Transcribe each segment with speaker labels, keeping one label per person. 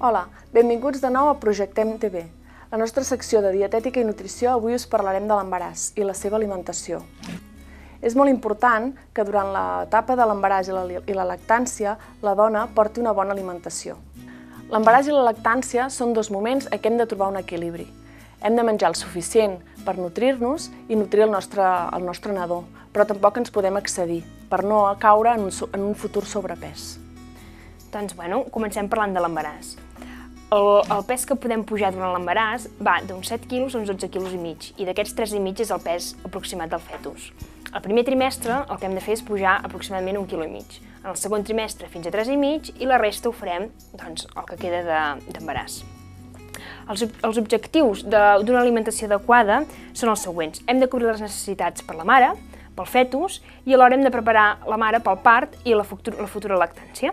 Speaker 1: Hola, benvinguts de nou a Projectem TV. La nostra secció de dietètica i nutrició avui us parlarem de l'embaràs i la seva alimentació. És molt important que durant l'etapa de l'embaràs i la lactància la dona porti una bona alimentació. L'embaràs i la lactància són dos moments en què hem de trobar un equilibri. Hem de menjar el suficient per nutrir-nos i nutrir el nostre nadó, però tampoc ens podem excedir per no caure en un futur sobrepès.
Speaker 2: Doncs, comencem parlant de l'embaràs. El pes que podem pujar durant l'embaràs va d'uns 7 quilos a uns 12 quilos i mig, i d'aquests 3,5 és el pes aproximat del fetus. Al primer trimestre el que hem de fer és pujar aproximadament 1,5 quilo. En el segon trimestre fins a 3,5 i la resta ho farem el que queda d'embaràs. Els objectius d'una alimentació adequada són els següents. Hem de cobrir les necessitats per la mare, pel fetus, i alhora hem de preparar la mare pel part i la futura lactància.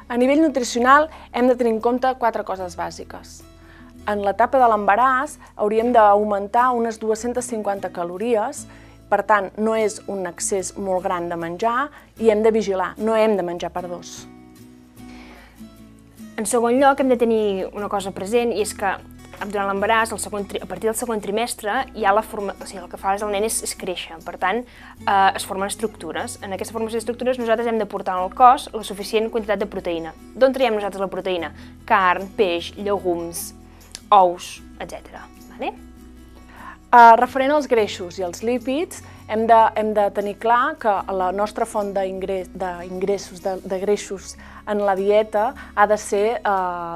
Speaker 1: A nivell nutricional hem de tenir en compte 4 coses bàsiques. En l'etapa de l'embaràs hauríem d'augmentar unes 250 calories, per tant no és un excés molt gran de menjar i hem de vigilar, no hem de menjar per dos.
Speaker 2: En segon lloc hem de tenir una cosa present, i és que durant l'embaràs, a partir del segon trimestre, el que fa el nen és créixer, per tant es formen estructures. En aquesta formació d'estructures nosaltres hem de portar al cos la suficient quantitat de proteïna. D'on traiem nosaltres la proteïna? Carn, peix, llegums, ous, etc.
Speaker 1: Referent als greixos i als lípids, hem de tenir clar que la nostra font d'ingressos de greixos en la dieta ha de ser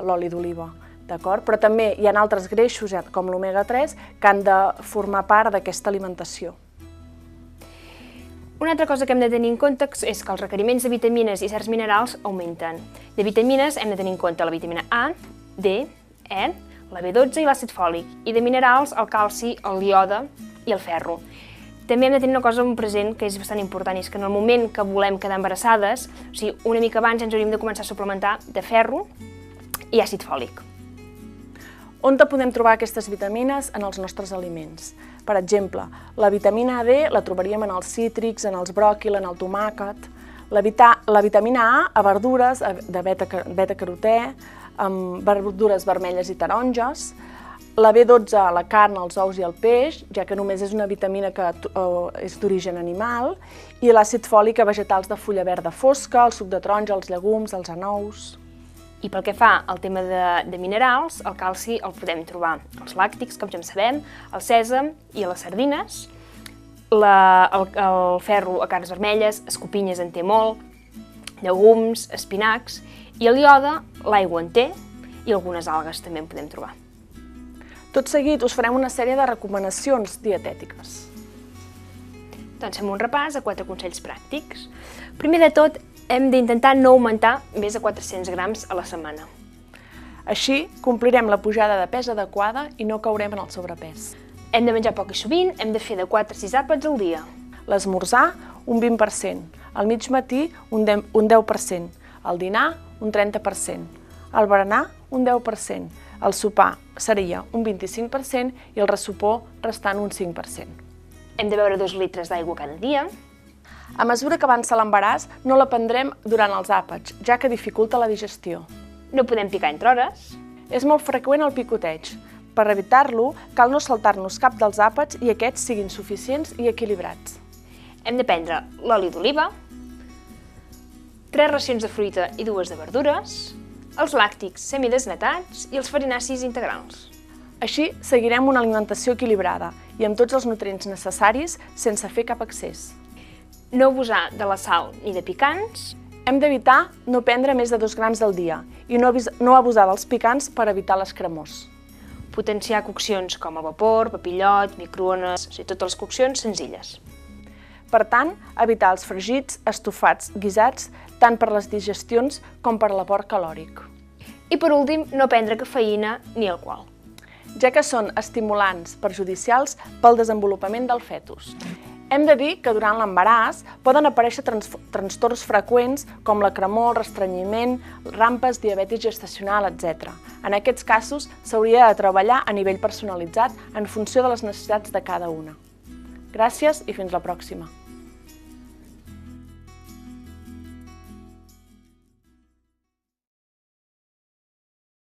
Speaker 1: l'oli d'oliva. Però també hi ha altres greixos, com l'omega-3, que han de formar part d'aquesta alimentació.
Speaker 2: Una altra cosa que hem de tenir en compte és que els requeriments de vitamines i certs minerals augmenten. De vitamines hem de tenir en compte la vitamina A, D, E, la B12 i l'àcid fòlic, i de minerals el calci, el iode i el ferro. També hem de tenir una cosa present que és bastant important, és que en el moment que volem quedar embarassades, o sigui, una mica abans ens hauríem de començar a suplementar de ferro i àcid fòlic.
Speaker 1: On podem trobar aquestes vitamines? En els nostres aliments. Per exemple, la vitamina D la trobaríem en els cítrics, en els bròquil, en el tomàquet. La vitamina A a verdures de beta-carotè, amb verdures vermelles i taronges. La B12 a la carn, els ous i el peix, ja que només és una vitamina que és d'origen animal. I l'àcid fòlic a vegetals de fulla verda fosca, el suc de taronja, els llegums, els anous.
Speaker 2: I pel que fa al tema de minerals, el calci el podem trobar als làctics, com ja en sabem, al sèsam i a les sardines, el ferro a carns vermelles, escopinyes en té molt, llegums, espinacs, i el iode, l'aigua en té, i algunes algues també en podem trobar.
Speaker 1: Tot seguit us farem una sèrie de recomanacions dietètiques.
Speaker 2: Doncs fem un repàs a 4 consells pràctics. Primer de tot, hem d'intentar no augmentar més de 400 grams a la setmana.
Speaker 1: Així, complirem la pujada de pes adequada i no caurem en el sobrepès.
Speaker 2: Hem de menjar poc i sovint, hem de fer de 4 a 6 àpats al dia.
Speaker 1: L'esmorzar, un 20%, al mig matí, un 10%, al dinar, un 30%, al berenar, un 10%, al sopar seria un 25% i el ressopor restant un 5%.
Speaker 2: Hem de beure 2 litres d'aigua cada dia.
Speaker 1: A mesura que avança l'embaràs, no la prendrem durant els àpats, ja que dificulta la digestió.
Speaker 2: No podem picar entre hores.
Speaker 1: És molt freqüent el picoteig. Per evitar-lo, cal no saltar-nos cap dels àpats i aquests siguin suficients i equilibrats.
Speaker 2: Hem de prendre l'oli d'oliva, 3 racions de fruita i 2 de verdures, els làctics semidesnatats i els farinacis integrals.
Speaker 1: Així, seguirem una alimentació equilibrada i amb tots els nutrients necessaris sense fer cap excés.
Speaker 2: No abusar de la sal ni de picants.
Speaker 1: Hem d'evitar no prendre més de 2 grams al dia i no abusar dels picants per evitar l'escremós.
Speaker 2: Potenciar coccions com el vapor, papillot, microones, totes les coccions senzilles.
Speaker 1: Per tant, evitar els fregits, estofats, guisats, tant per les digestions com per l'aport calòric.
Speaker 2: I per últim, no prendre cafeïna ni alcohol,
Speaker 1: ja que són estimulants perjudicials pel desenvolupament del fetus. Hem de dir que durant l'embaràs poden aparèixer trastorns freqüents com la cremor, restrenyiment, rampes, diabetis gestacional, etc. En aquests casos s'hauria de treballar a nivell personalitzat en funció de les necessitats de cada una. Gràcies i fins la pròxima.